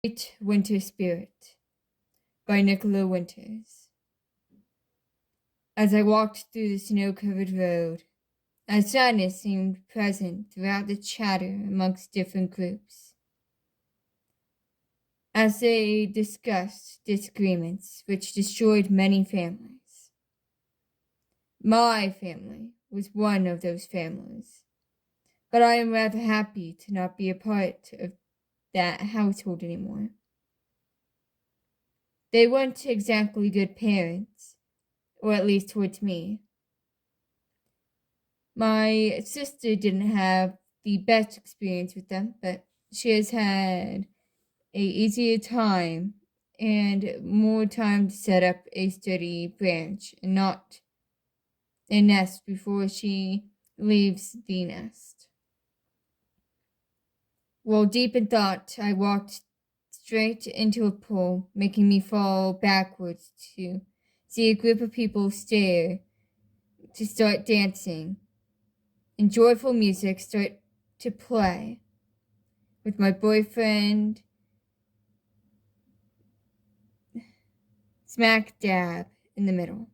Great Winter Spirit by Nickollo Winters. As I walked through the snow-covered road, a sadness seemed present throughout the chatter amongst different groups, as they discussed disagreements which destroyed many families. My family was one of those families, but I am rather happy to not be a part of that household anymore. They weren't exactly good parents, or at least towards me. My sister didn't have the best experience with them, but she has had a easier time and more time to set up a steady branch and not a nest before she leaves the nest. While deep in thought, I walked straight into a pool, making me fall backwards to see a group of people stare to start dancing, and joyful music start to play, with my boyfriend smack dab in the middle,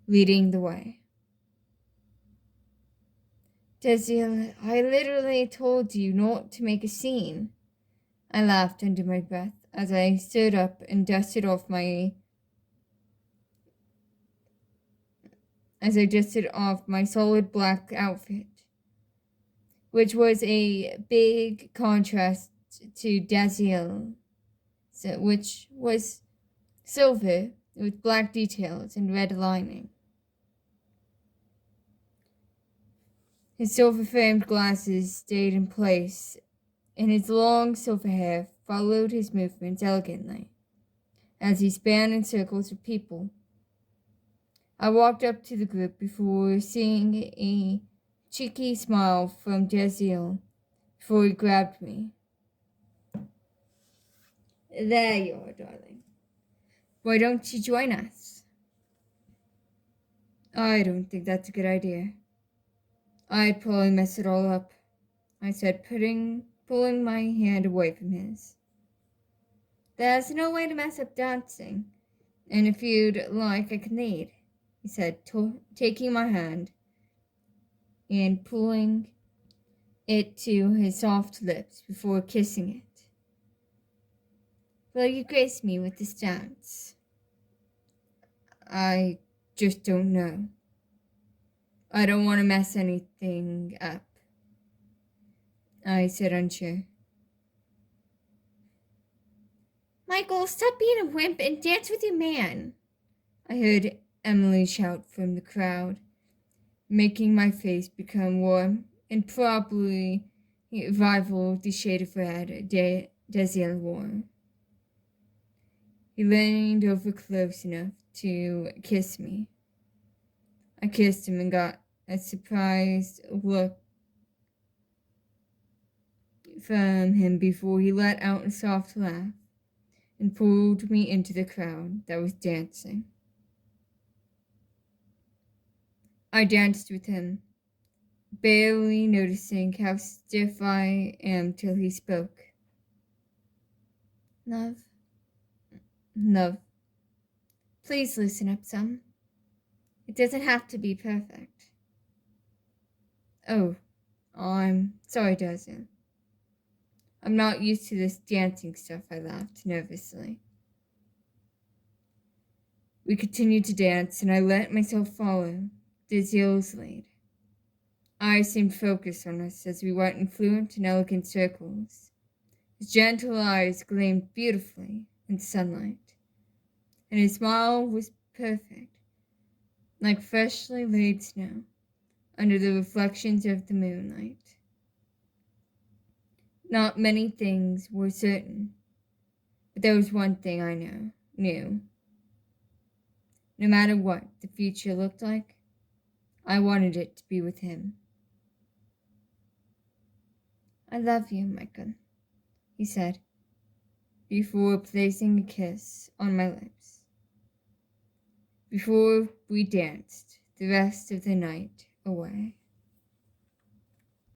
leading the way. Dazeil, I literally told you not to make a scene. I laughed under my breath as I stood up and dusted off my solid black outfit, which was a big contrast to Dazeil, which was silver with black details and red lining. His silver-framed glasses stayed in place, and his long silver hair followed his movements elegantly as he span in circles of people. I walked up to the group before seeing a cheeky smile from Dazeil before he grabbed me. There you are, darling. Why don't you join us? I don't think that's a good idea. I'd probably mess it all up, I said, pulling my hand away from his. There's no way to mess up dancing, and if you'd like, I can lead, he said, taking my hand and pulling it to his soft lips before kissing it. Will you grace me with this dance? I just don't know. I don't want to mess anything up, I said, unsure. Michael, stop being a wimp and dance with your man, I heard Emily shout from the crowd, making my face become warm and probably rival the shade of red Dazeil wore. He leaned over close enough to kiss me. I kissed him and got a surprised look from him before he let out a soft laugh and pulled me into the crowd that was dancing. I danced with him, barely noticing how stiff I am till he spoke. Love, please loosen up some. It doesn't have to be perfect. Oh, I'm sorry, Dazeil. I'm not used to this dancing stuff, I laughed nervously. We continued to dance, and I let myself follow Dazeil's lead. Eyes seemed focused on us as we went in fluent and elegant circles. His gentle eyes gleamed beautifully in sunlight, and his smile was perfect, like freshly laid snow under the reflections of the moonlight. Not many things were certain, but there was one thing I knew. No matter what the future looked like, I wanted it to be with him. I love you, Michael, he said, before placing a kiss on my lips. Before we danced the rest of the night away.